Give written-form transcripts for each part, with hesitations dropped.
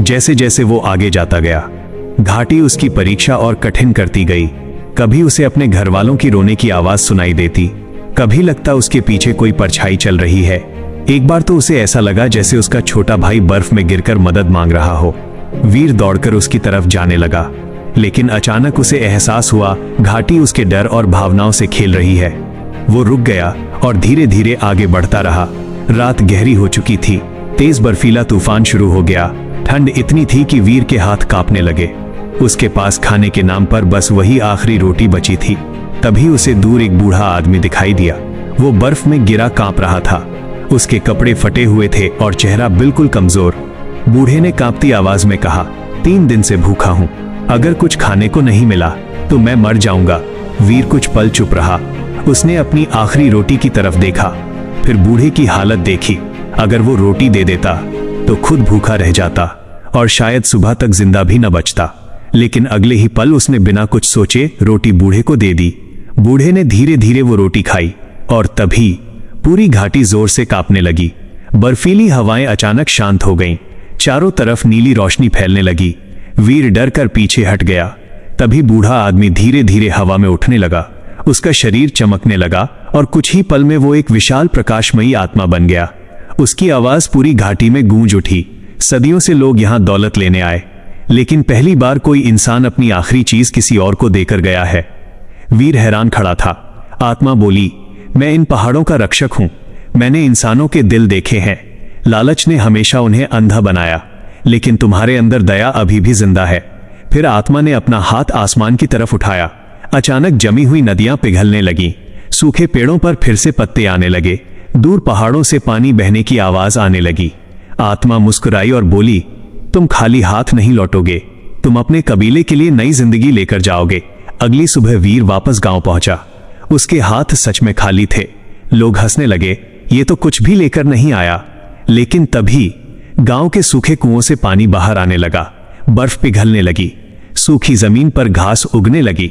जैसे जैसे वो आगे जाता गया, घाटी उसकी परीक्षा और कठिन करती गई। कभी उसे अपने घर वालों की रोने की आवाज सुनाई देती, कभी लगता उसके पीछे कोई परछाई चल रही है। एक बार तो उसे ऐसा लगा जैसे उसका छोटा भाई बर्फ में गिरकर मदद मांग रहा हो। वीर दौड़कर उसकी तरफ जाने लगा, लेकिन अचानक उसे एहसास हुआ घाटी उसके डर और भावनाओं से खेल रही है। वो रुक गया और धीरे धीरे आगे बढ़ता रहा। रात गहरी हो चुकी थी, तेज बर्फीला तूफान शुरू हो गया। ठंड इतनी थी कि वीर के हाथ कांपने लगे। उसके पास खाने के नाम पर बस वही आखिरी रोटी बची थी। तभी उसे दूर एक बूढ़ा आदमी दिखाई दिया। वो बर्फ में गिरा कांप रहा था। उसके कपड़े फटे हुए थे और चेहरा बिल्कुल कमजोर। बूढ़े ने कांपती आवाज में कहा, 3 दिन से भूखा हूं, अगर कुछ खाने को नहीं मिला तो मैं मर जाऊंगा। वीर कुछ पल चुप रहा। उसने अपनी आखिरी रोटी की तरफ देखा, फिर बूढ़े की हालत देखी। अगर वो रोटी दे देता तो खुद भूखा रह जाता और शायद सुबह तक जिंदा भी न बचता। लेकिन अगले ही पल उसने बिना कुछ सोचे रोटी बूढ़े को दे दी। बूढ़े ने धीरे धीरे वो रोटी खाई और तभी पूरी घाटी जोर से कांपने लगी। बर्फीली हवाएं अचानक शांत हो गईं। चारों तरफ नीली रोशनी फैलने लगी। वीर डर कर पीछे हट गया। तभी बूढ़ा आदमी धीरे धीरे हवा में उठने लगा। उसका शरीर चमकने लगा और कुछ ही पल में वो एक विशाल प्रकाशमयी आत्मा बन गया। उसकी आवाज पूरी घाटी में गूंज उठी। सदियों से लोग यहां दौलत लेने आए, लेकिन पहली बार कोई इंसान अपनी आखिरी चीज किसी और को देकर गया है। वीर हैरान खड़ा था। आत्मा बोली, मैं इन पहाड़ों का रक्षक हूं। मैंने इंसानों के दिल देखे हैं। लालच ने हमेशा उन्हें अंधा बनाया, लेकिन तुम्हारे अंदर दया अभी भी जिंदा है। फिर आत्मा ने अपना हाथ आसमान की तरफ उठाया। अचानक जमी हुई नदियां पिघलने लगीं। सूखे पेड़ों पर फिर से पत्ते आने लगे। दूर पहाड़ों से पानी बहने की आवाज आने लगी। आत्मा मुस्कुराई और बोली, तुम खाली हाथ नहीं लौटोगे, तुम अपने कबीले के लिए नई जिंदगी लेकर जाओगे। अगली सुबह वीर वापस गांव पहुंचा। उसके हाथ सच में खाली थे। लोग हंसने लगे, ये तो कुछ भी लेकर नहीं आया। लेकिन तभी गांव के सूखे कुओं से पानी बाहर आने लगा। बर्फ पिघलने लगी। सूखी जमीन पर घास उगने लगी।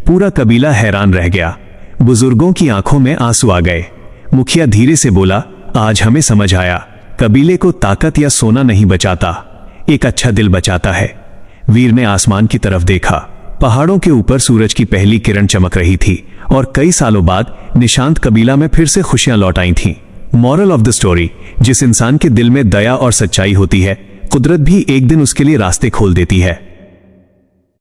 पूरा कबीला हैरान रह गया। बुजुर्गों की आंखों में आंसू आ गए। मुखिया धीरे से बोला, आज हमें समझ आया, कबीले को ताकत या सोना नहीं बचाता, एक अच्छा दिल बचाता है। वीर ने आसमान की तरफ देखा। पहाड़ों के ऊपर सूरज की पहली किरण चमक रही थी और कई सालों बाद निशांत कबीला में फिर से खुशियां लौट आई थीं। मॉरल ऑफ द स्टोरी, जिस इंसान के दिल में दया और सच्चाई होती है, कुदरत भी एक दिन उसके लिए रास्ते खोल देती है।